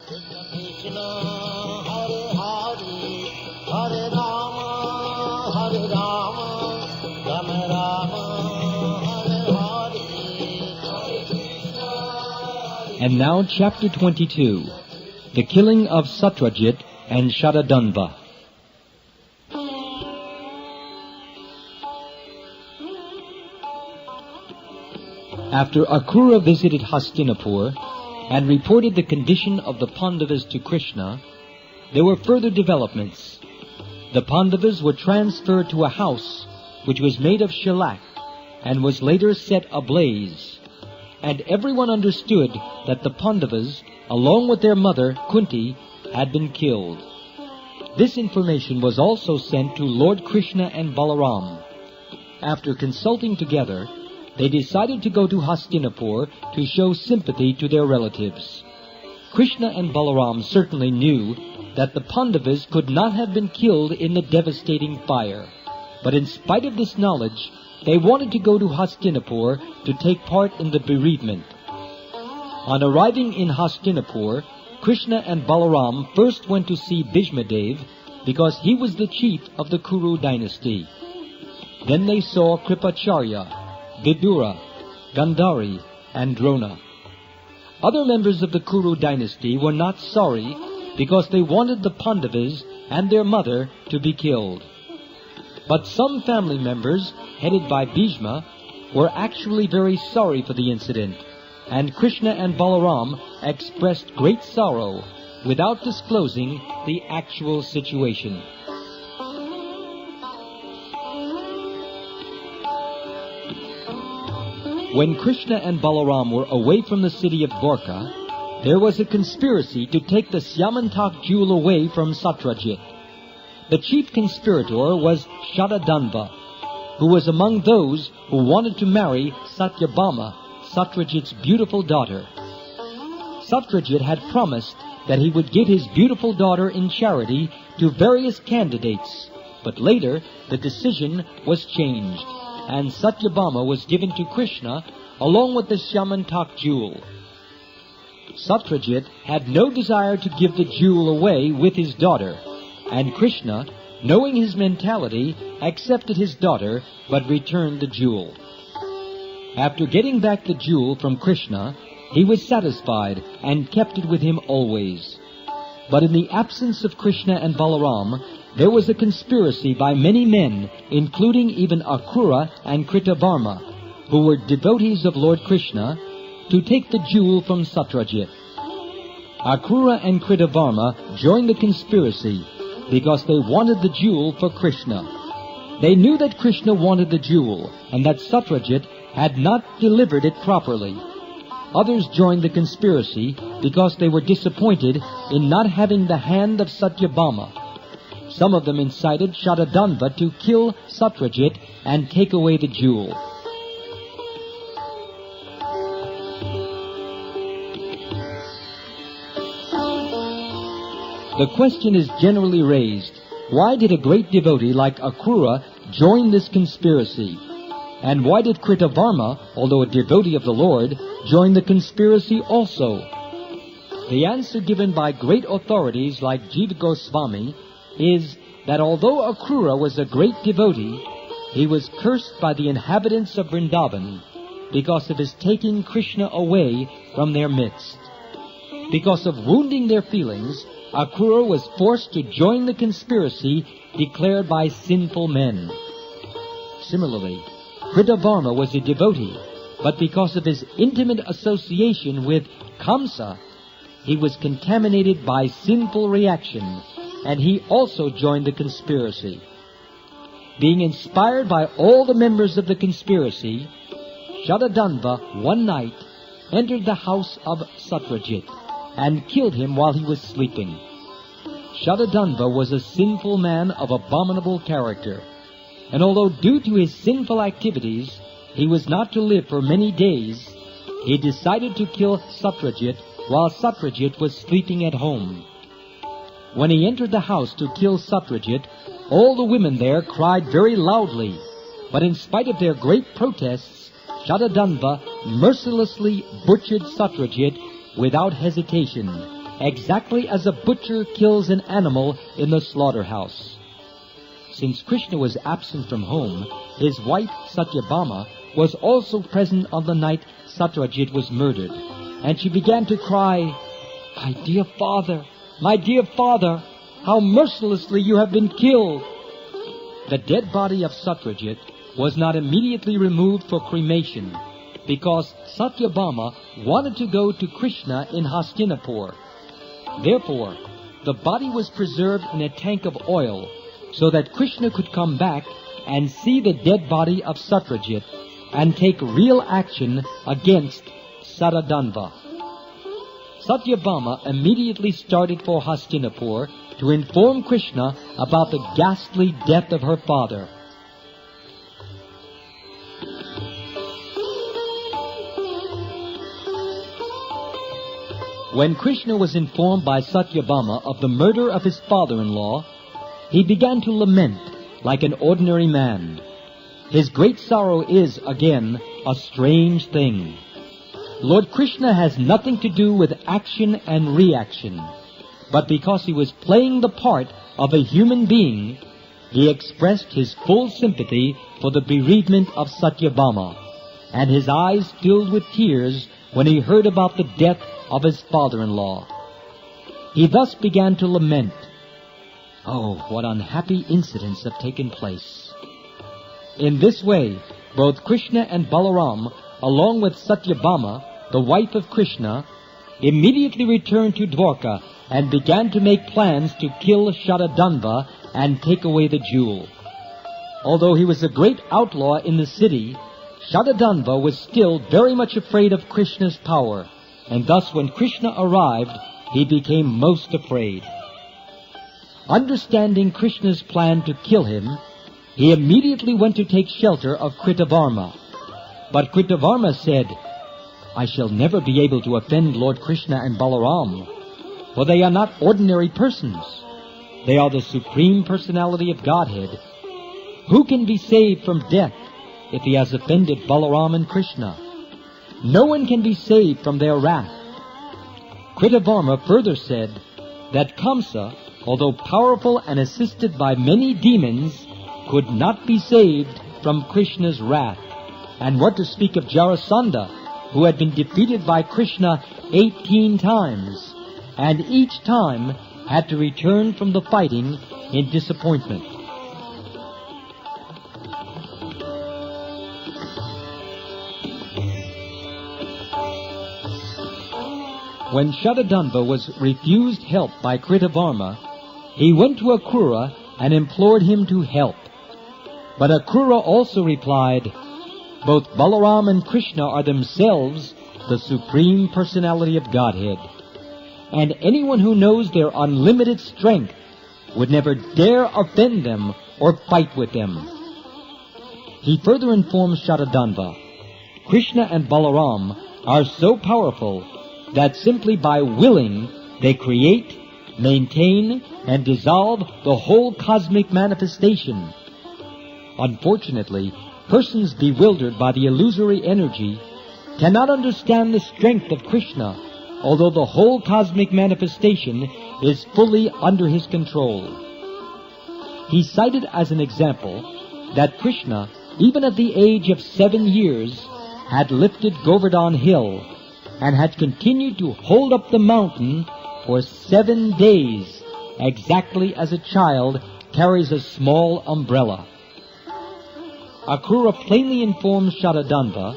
Krishna, Hare Hare, Hare Rama, Hare Rama, Rama Rama, Hare Hare, Hare Krishna. And now Chapter 22, The Killing of Satrajit and Satadhanva. After Akrura visited Hastinapur and reported the condition of the Pandavas to Krishna, there were further developments. The Pandavas were transferred to a house which was made of shellac and was later set ablaze. And everyone understood that the Pandavas, along with their mother Kunti, had been killed. This information was also sent to Lord Krishna and Balaram. After consulting together, they decided to go to Hastinapur to show sympathy to their relatives. Krishna and Balaram certainly knew that the Pandavas could not have been killed in the devastating fire. But in spite of this knowledge, they wanted to go to Hastinapur to take part in the bereavement. On arriving in Hastinapur, Krishna and Balaram first went to see Bhishmadev because he was the chief of the Kuru dynasty. Then they saw Kripacharya, Vidura, Gandhari, and Drona. Other members of the Kuru dynasty were not sorry because they wanted the Pandavas and their mother to be killed. But some family members, headed by Bhishma, were actually very sorry for the incident, and Krishna and Balaram expressed great sorrow without disclosing the actual situation. When Krishna and Balaram were away from the city of Dwarka, there was a conspiracy to take the Syamantak jewel away from Satrajit. The chief conspirator was Satadhanva, who was among those who wanted to marry Satyabhama, Satrajit's beautiful daughter. Satrajit had promised that he would give his beautiful daughter in charity to various candidates, but later the decision was changed, and Satyabhama was given to Krishna along with the Syamantak jewel. Satrajit had no desire to give the jewel away with his daughter, and Krishna, knowing his mentality, accepted his daughter but returned the jewel. After getting back the jewel from Krishna, he was satisfied and kept it with him always. But in the absence of Krishna and Balaram, there was a conspiracy by many men, including even Akrura and Kritavarma, who were devotees of Lord Krishna, to take the jewel from Satrajit. Akrura and Kritavarma joined the conspiracy because they wanted the jewel for Krishna. They knew that Krishna wanted the jewel and that Satrajit had not delivered it properly. Others joined the conspiracy because they were disappointed in not having the hand of Satyabhama. Some of them incited Satadhanva to kill Satrajit and take away the jewel. The question is generally raised, why did a great devotee like Akrura join this conspiracy? And why did Kritavarma, although a devotee of the Lord, join the conspiracy also? The answer given by great authorities like Jiva Goswami is that although Akrura was a great devotee, he was cursed by the inhabitants of Vrindavan because of his taking Krishna away from their midst. Because of wounding their feelings, Akrura was forced to join the conspiracy declared by sinful men. Similarly, Kritavarma was a devotee, but because of his intimate association with Kamsa, he was contaminated by sinful reaction, and he also joined the conspiracy. Being inspired by all the members of the conspiracy, Satadhanva one night entered the house of Satrajit and killed him while he was sleeping. Satadhanva was a sinful man of abominable character, and although due to his sinful activities he was not to live for many days, he decided to kill Satrajit while Satrajit was sleeping at home. When he entered the house to kill Satrajit, all the women there cried very loudly, but in spite of their great protests, Satadhanva mercilessly butchered Satrajit without hesitation, exactly as a butcher kills an animal in the slaughterhouse. Since Krishna was absent from home, his wife Satyabhama was also present on the night Satrajit was murdered, and she began to cry, my dear father, how mercilessly you have been killed!" The dead body of Satrajit was not immediately removed for cremation, because Satyabhama wanted to go to Krishna in Hastinapur. Therefore, the body was preserved in a tank of oil, so that Krishna could come back and see the dead body of Satrajit and take real action against Satadhanva. Satyabhama immediately started for Hastinapur to inform Krishna about the ghastly death of her father. When Krishna was informed by Satyabhama of the murder of his father-in-law, he began to lament like an ordinary man. His great sorrow is, again, a strange thing. Lord Krishna has nothing to do with action and reaction, but because he was playing the part of a human being, he expressed his full sympathy for the bereavement of Satyabhama, and his eyes filled with tears when he heard about the death of his father-in-law. He thus began to lament, "Oh, what unhappy incidents have taken place." In this way, both Krishna and Balaram, along with Satyabhama, the wife of Krishna, immediately returned to Dwarka and began to make plans to kill Satadhanva and take away the jewel. Although he was a great outlaw in the city, Satadhanva was still very much afraid of Krishna's power, and thus when Krishna arrived, he became most afraid. Understanding Krishna's plan to kill him, he immediately went to take shelter of Kritavarma. But Kritavarma said, "I shall never be able to offend Lord Krishna and Balaram, for they are not ordinary persons. They are the Supreme Personality of Godhead. Who can be saved from death if he has offended Balaram and Krishna? No one can be saved from their wrath." Kritavarma further said that Kamsa, although powerful and assisted by many demons, could not be saved from Krishna's wrath. And what to speak of Jarasandha, who had been defeated by Krishna 18 times, and each time had to return from the fighting in disappointment. When Satadhanva was refused help by Kritavarma, he went to Akrura and implored him to help. But Akrura also replied, "Both Balaram and Krishna are themselves the Supreme Personality of Godhead, and anyone who knows their unlimited strength would never dare offend them or fight with them." He further informed Satadhanva, "Krishna and Balaram are so powerful that simply by willing they create, maintain, and dissolve the whole cosmic manifestation. Unfortunately, persons bewildered by the illusory energy cannot understand the strength of Krishna, although the whole cosmic manifestation is fully under his control." He cited as an example that Krishna, even at the age of 7 years, had lifted Govardhan Hill and had continued to hold up the mountain for 7 days, exactly as a child carries a small umbrella. Akrura plainly informed Satadhanva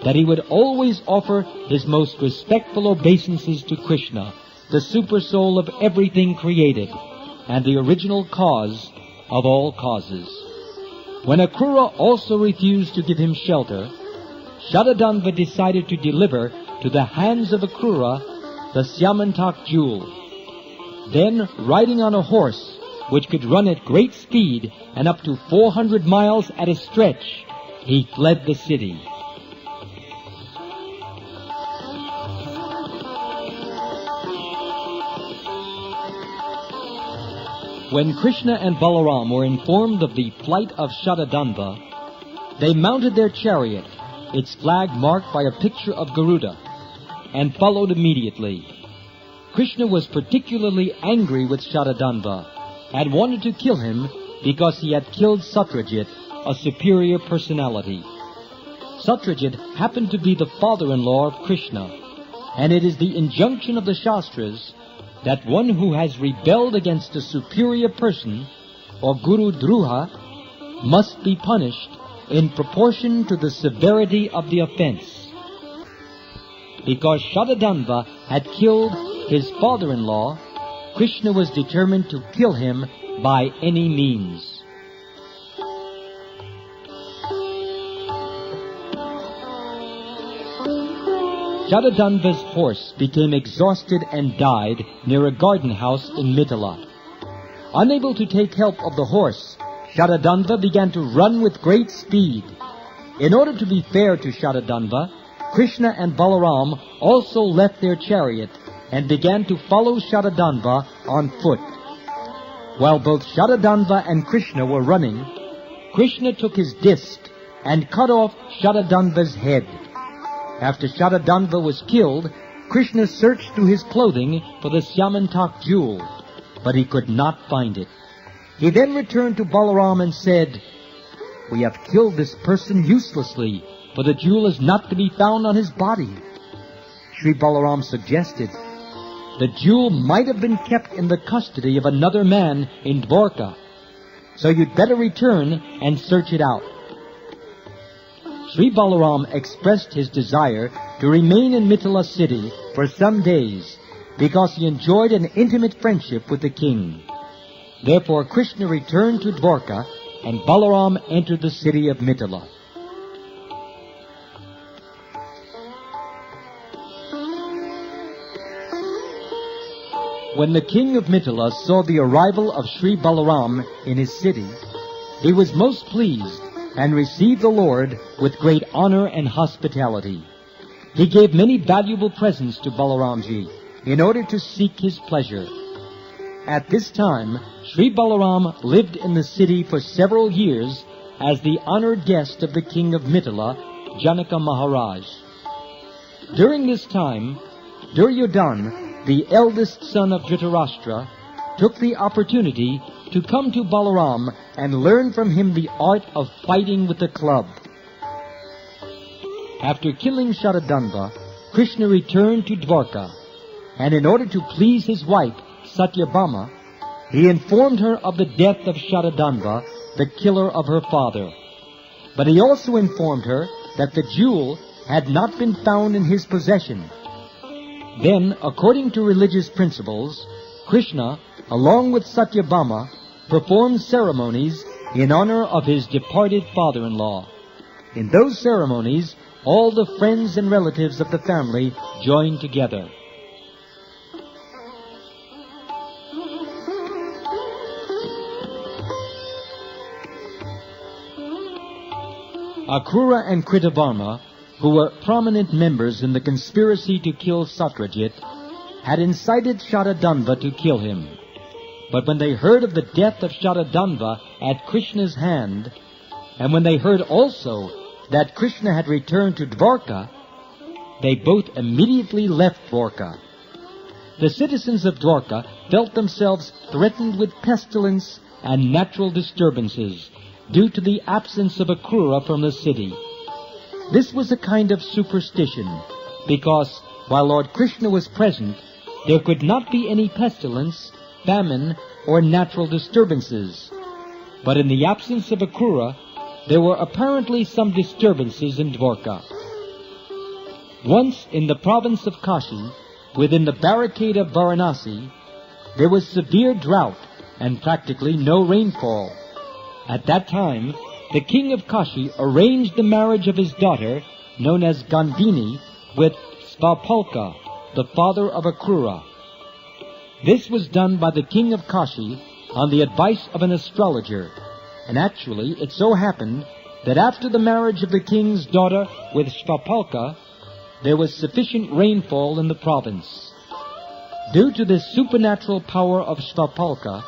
that he would always offer his most respectful obeisances to Krishna, the supersoul of everything created, and the original cause of all causes. When Akrura also refused to give him shelter, Satadhanva decided to deliver to the hands of Akrura the Syamantak jewel. Then, riding on a horse, which could run at great speed and up to 400 miles at a stretch, he fled the city. When Krishna and Balaram were informed of the flight of Satadhanva, they mounted their chariot, its flag marked by a picture of Garuda, and followed immediately. Krishna was particularly angry with Satadhanva and wanted to kill him because he had killed Satrajit, a superior personality. Satrajit happened to be the father-in-law of Krishna, and it is the injunction of the Shastras that one who has rebelled against a superior person, or Guru Druha, must be punished in proportion to the severity of the offense. Because Satadhanva had killed his father-in-law, Krishna was determined to kill him by any means. Satadhanva's horse became exhausted and died near a garden house in Mithila. Unable to take help of the horse, Satadhanva began to run with great speed. In order to be fair to Satadhanva, Krishna and Balaram also left their chariot and began to follow Satadhanva on foot. While both Satadhanva and Krishna were running, Krishna took his disc and cut off Satadhanva's head. After Satadhanva was killed, Krishna searched through his clothing for the Syamantak jewel, but he could not find it. He then returned to Balaram and said, "We have killed this person uselessly, for the jewel is not to be found on his body." Sri Balaram suggested, "The jewel might have been kept in the custody of another man in Dwarka, so you'd better return and search it out." Sri Balaram expressed his desire to remain in Mithila city for some days because he enjoyed an intimate friendship with the king. Therefore Krishna returned to Dwarka and Balaram entered the city of Mithila. When the king of Mithila saw the arrival of Sri Balaram in his city, he was most pleased and received the Lord with great honor and hospitality. He gave many valuable presents to Balaramji in order to seek his pleasure. At this time, Sri Balaram lived in the city for several years as the honored guest of the king of Mithila, Janaka Maharaj. During this time, Duryodhana, the eldest son of Dhritarashtra, took the opportunity to come to Balaram and learn from him the art of fighting with the club. After killing Satadhanva, Krishna returned to Dwarka, and in order to please his wife, Satyabhama, he informed her of the death of Satadhanva, the killer of her father. But he also informed her that the jewel had not been found in his possession. Then, according to religious principles, Krishna, along with Satyabhama, performed ceremonies in honor of his departed father-in-law. In those ceremonies, all the friends and relatives of the family joined together. Akrura and Kritavarma, who were prominent members in the conspiracy to kill Satrajit, had incited Satadhanva to kill him. But when they heard of the death of Satadhanva at Krishna's hand, and when they heard also that Krishna had returned to Dwarka, they both immediately left Dwarka. The citizens of Dwarka felt themselves threatened with pestilence and natural disturbances due to the absence of Akrura from the city. This was a kind of superstition, because while Lord Krishna was present, there could not be any pestilence, famine, or natural disturbances. But in the absence of Akrura, there were apparently some disturbances in Dwarka. Once in the province of Kashi, within the barricade of Varanasi, there was severe drought and practically no rainfall. At that time, the king of Kashi arranged the marriage of his daughter, known as Gandhini, with Svapalka, the father of Akrura. This was done by the king of Kashi on the advice of an astrologer, and actually it so happened that after the marriage of the king's daughter with Svapalka, there was sufficient rainfall in the province. Due to this supernatural power of Svapalka,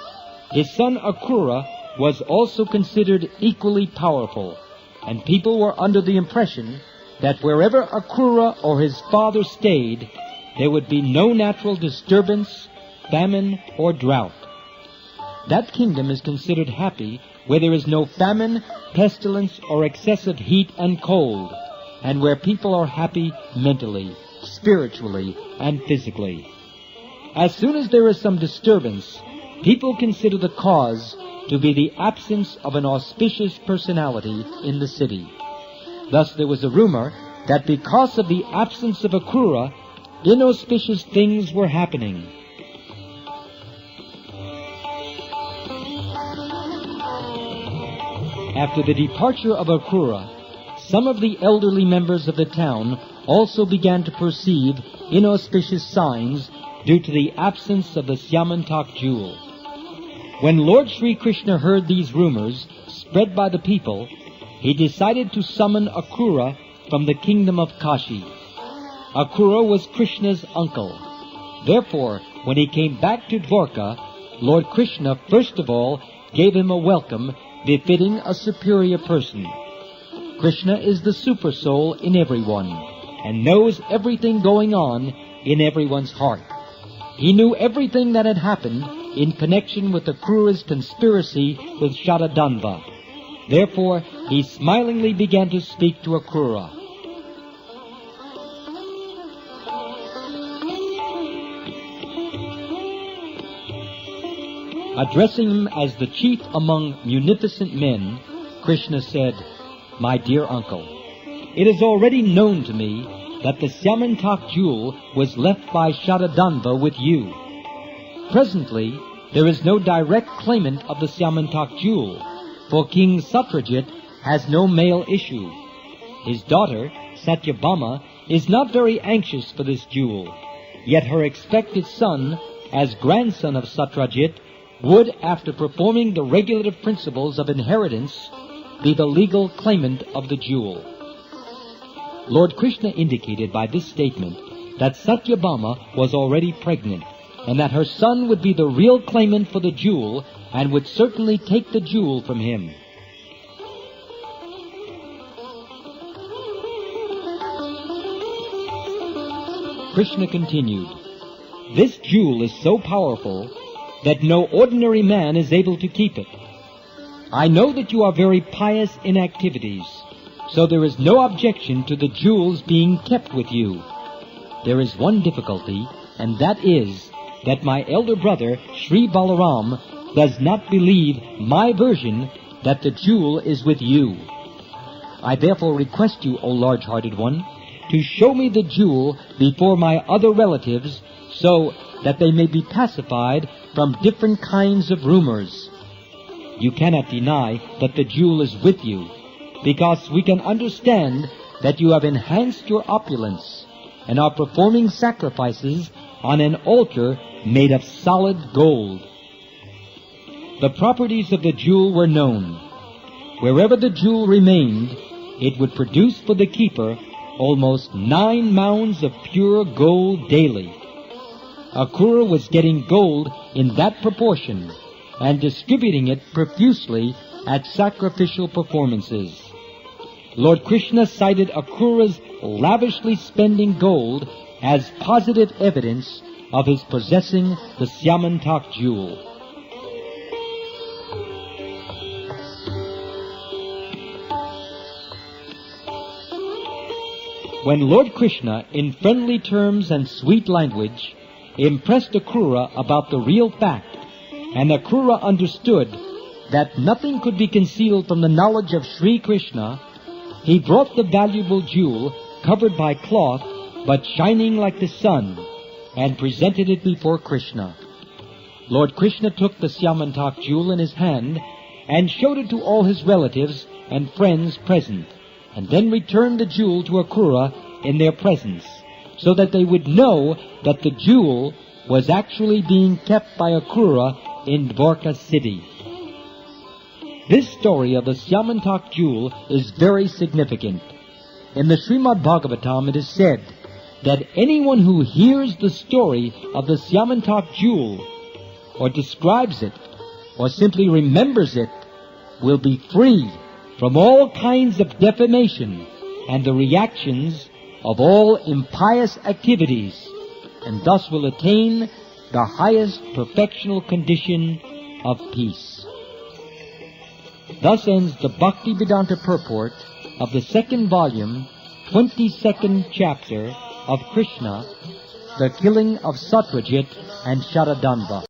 his son Akrura was also considered equally powerful, and people were under the impression that wherever Akrura or his father stayed, there would be no natural disturbance, famine, or drought. That kingdom is considered happy where there is no famine, pestilence, or excessive heat and cold, and where people are happy mentally, spiritually, and physically. As soon as there is some disturbance, people consider the cause to be the absence of an auspicious personality in the city. Thus there was a rumor that because of the absence of Akrura, inauspicious things were happening. After the departure of Akrura, some of the elderly members of the town also began to perceive inauspicious signs due to the absence of the Syamantak jewel. When Lord Sri Krishna heard these rumors spread by the people, he decided to summon Akrura from the kingdom of Kashi. Akrura was Krishna's uncle. Therefore, when he came back to Dwarka, Lord Krishna first of all gave him a welcome befitting a superior person. Krishna is the super soul in everyone and knows everything going on in everyone's heart. He knew everything that had happened in connection with Akrura's conspiracy with Satadhanva. Therefore, he smilingly began to speak to Akrura. Addressing him as the chief among munificent men, Krishna said, "My dear uncle, it is already known to me that the Syamantak jewel was left by Satadhanva with you. Presently, there is no direct claimant of the Syamantak jewel, for King Satrajit has no male issue. His daughter, Satyabhama, is not very anxious for this jewel, yet her expected son, as grandson of Satrajit, would, after performing the regulative principles of inheritance, be the legal claimant of the jewel." Lord Krishna indicated by this statement that Satyabhama was already pregnant, and that her son would be the real claimant for the jewel and would certainly take the jewel from him. Krishna continued, "This jewel is so powerful that no ordinary man is able to keep it. I know that you are very pious in activities, so there is no objection to the jewels being kept with you. There is one difficulty, and that is that my elder brother, Sri Balaram, does not believe my version that the jewel is with you. I therefore request you, O large-hearted one, to show me the jewel before my other relatives, so that they may be pacified from different kinds of rumors. You cannot deny that the jewel is with you, because we can understand that you have enhanced your opulence and are performing sacrifices on an altar made of solid gold." The properties of the jewel were known. Wherever the jewel remained, it would produce for the keeper almost 9 mounds of pure gold daily. Akrura was getting gold in that proportion and distributing it profusely at sacrificial performances. Lord Krishna cited Akrura's lavishly spending gold as positive evidence of his possessing the Syamantak jewel. When Lord Krishna, in friendly terms and sweet language, impressed Akrura about the real fact, and Akrura understood that nothing could be concealed from the knowledge of Sri Krishna, he brought the valuable jewel covered by cloth but shining like the sun and presented it before Krishna. Lord Krishna took the Syamantak jewel in his hand and showed it to all his relatives and friends present, and then returned the jewel to Akrura in their presence, so that they would know that the jewel was actually being kept by Akrura in Dwarka city. This story of the Syamantak jewel is very significant. In the Srimad Bhagavatam it is said that anyone who hears the story of the Syamantak jewel, or describes it, or simply remembers it, will be free from all kinds of defamation and the reactions of all impious activities, and thus will attain the highest perfectional condition of peace. Thus ends the Bhakti-Vedanta purport of the second volume, 22nd chapter of Krsna, the killing of Satrajit and Satadhanva.